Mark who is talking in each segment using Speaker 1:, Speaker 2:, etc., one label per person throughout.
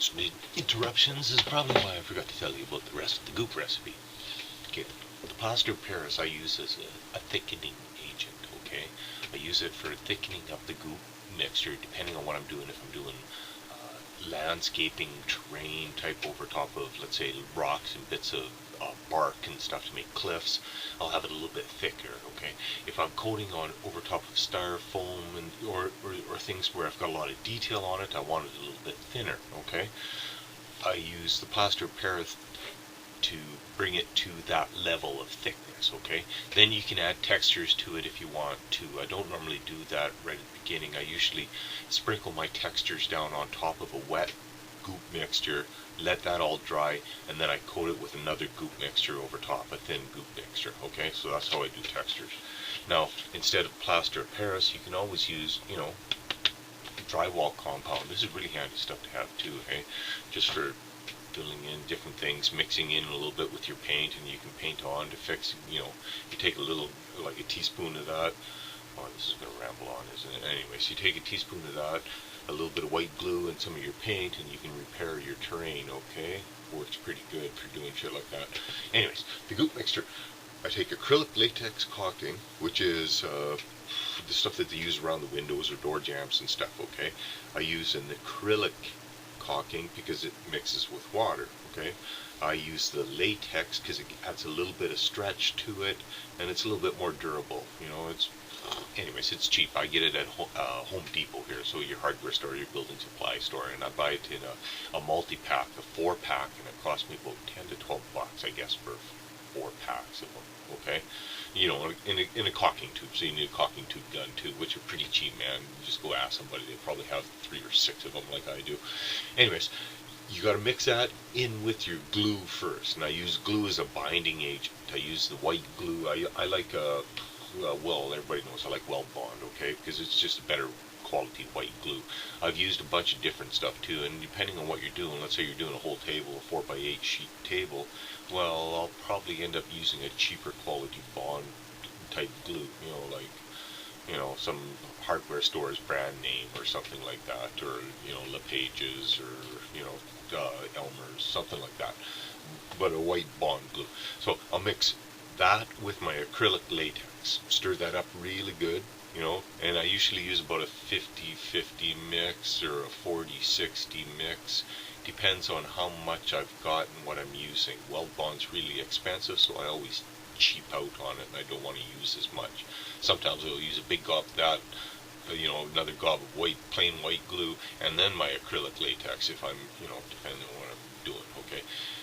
Speaker 1: constant interruptions is probably why I forgot to tell you about the rest of the goop recipe. Okay, the plaster of Paris I use as a thickening agent, okay? I use it for thickening up the goop mixture depending on what I'm doing. If I'm doing landscaping terrain type over top of, let's say, rocks and bits of bark and stuff to make cliffs, I'll have it a little bit thicker, okay? If I'm coating on over top of styrofoam and or things where I've got a lot of detail on it, I want it a little bit thinner, okay? I use the plaster of Paris to bring it to that level of thickness, okay? Then you can add textures to it if you want to. I don't normally do that right at the beginning. I usually sprinkle my textures down on top of a wet goop mixture, let that all dry, and then I coat it with another goop mixture over top, a thin goop mixture, okay? So that's how I do textures. Now, instead of plaster of Paris, you can always use, you know, drywall compound. This is really handy stuff to have too, hey? Just for filling in different things, mixing in a little bit with your paint, and you can paint on to fix, you know, you take a little, like a teaspoon of that. Oh, this is going to ramble on, isn't it? Anyways, you take a teaspoon of that, a little bit of white glue and some of your paint, and you can repair your terrain, okay? Works pretty good for doing shit like that. Anyways, the goop mixture, I take acrylic latex caulking, which is the stuff that they use around the windows or door jambs and stuff, okay? I use an acrylic caulking because it mixes with water, okay? I use the latex because it adds a little bit of stretch to it, and it's a little bit more durable, you know. Anyways, it's cheap. I get it at Home Depot here, so your hardware store, your building supply store, and I buy it in a multi-pack, a 4-pack, and it costs me about 10 to 12 bucks, I guess, for 4 packs of them, okay? You know, in a caulking tube, so you need a caulking tube gun too, which are pretty cheap, man. You just go ask somebody, they probably have 3 or 6 of them like I do. Anyways, you got to mix that in with your glue first, and I use glue as a binding agent. I use the white glue. I like well, everybody knows I like Well Bond, okay, because it's just a better quality white glue. I've used a bunch of different stuff too, and depending on what you're doing, let's say you're doing a whole table, a 4x8 sheet table, well, I'll probably end up using a cheaper quality Bond type glue, you know, like, you know, some hardware store's brand name or something like that, or, you know, LePage's, or, you know, Elmer's, something like that, but a white Bond glue. So I'll mix that with my acrylic latex, stir that up really good, you know, and I usually use about a 50-50 mix or a 40-60 mix. Depends on how much I've got and what I'm using. Well Bond's really expensive, so I always cheap out on it, and I don't want to use as much. Sometimes I'll use a big gob of that, you know, another gob of plain white glue, and then my acrylic latex if I'm, you know, depending on what I'm doing, okay?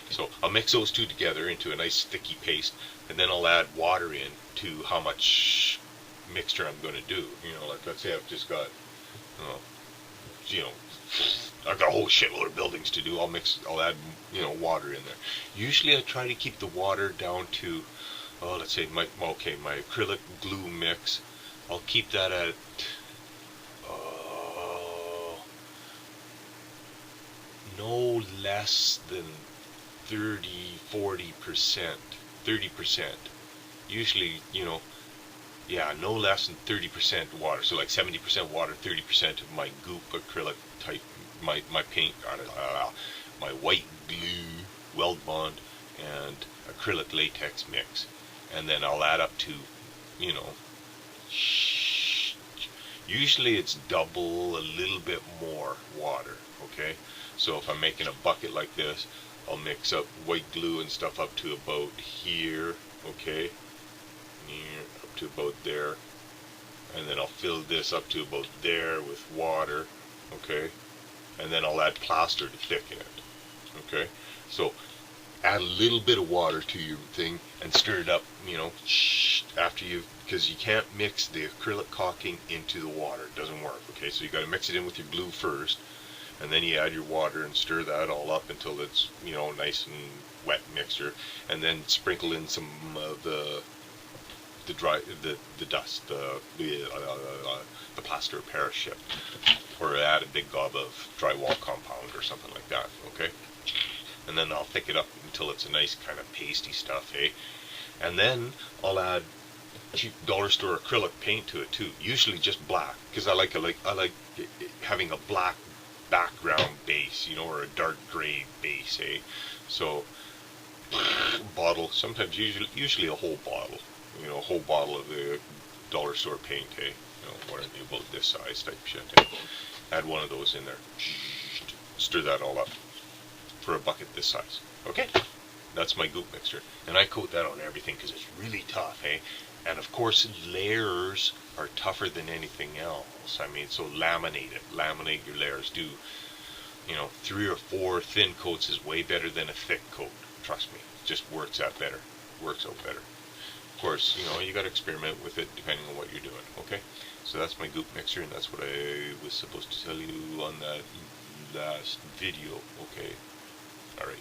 Speaker 1: So I'll mix those two together into a nice thicky paste, and then I'll add water in to how much mixture I'm going to do. You know, like let's say I've just got, you know, I've got a whole shitload of buildings to do. I'll add, you know, water in there. Usually I try to keep the water down to, let's say my acrylic glue mix. I'll keep that at no less than 30% 30%. Usually, you know, yeah, no less than 30% water. So like 70% water, 30% of my goop acrylic type, my paint, my white glue, Weld Bond, and acrylic latex mix. And then I'll add up to, you know, usually it's double, a little bit more water, okay? So if I'm making a bucket like this, I'll mix up white glue and stuff up to about here, okay? Up to about there. And then I'll fill this up to about there with water, okay? And then I'll add plaster to thicken it, okay? So add a little bit of water to your thing and stir it up, you know, after because you can't mix the acrylic caulking into the water. It doesn't work, okay? So you got to mix it in with your glue first, and then you add your water and stir that all up until it's, you know, nice and wet mixture, and then sprinkle in some of the dust, the plaster of Paris shit, or add a big gob of drywall compound or something like that, okay? And then I'll thick it up until it's a nice kind of pasty stuff, eh? And then I'll add cheap dollar store acrylic paint to it too. Usually just black, because I like having a black background base, you know, or a dark gray base, eh? So bottle, sometimes usually a whole bottle, you know, a whole bottle of the dollar store paint, eh? You know, what are they, about this size type shit, eh? Add one of those in there. Stir that all up for a bucket this size. Okay? That's my goop mixture. And I coat that on everything because it's really tough, eh? And of course, layers are tougher than anything else. I mean, so laminate it. Laminate your layers. Do, you know, 3 or 4 thin coats is way better than a thick coat. Trust me. It just works out better. Works out better. Of course, you know, you got to experiment with it depending on what you're doing, okay? So that's my goop mixture, and that's what I was supposed to tell you on that last video, okay? Alright.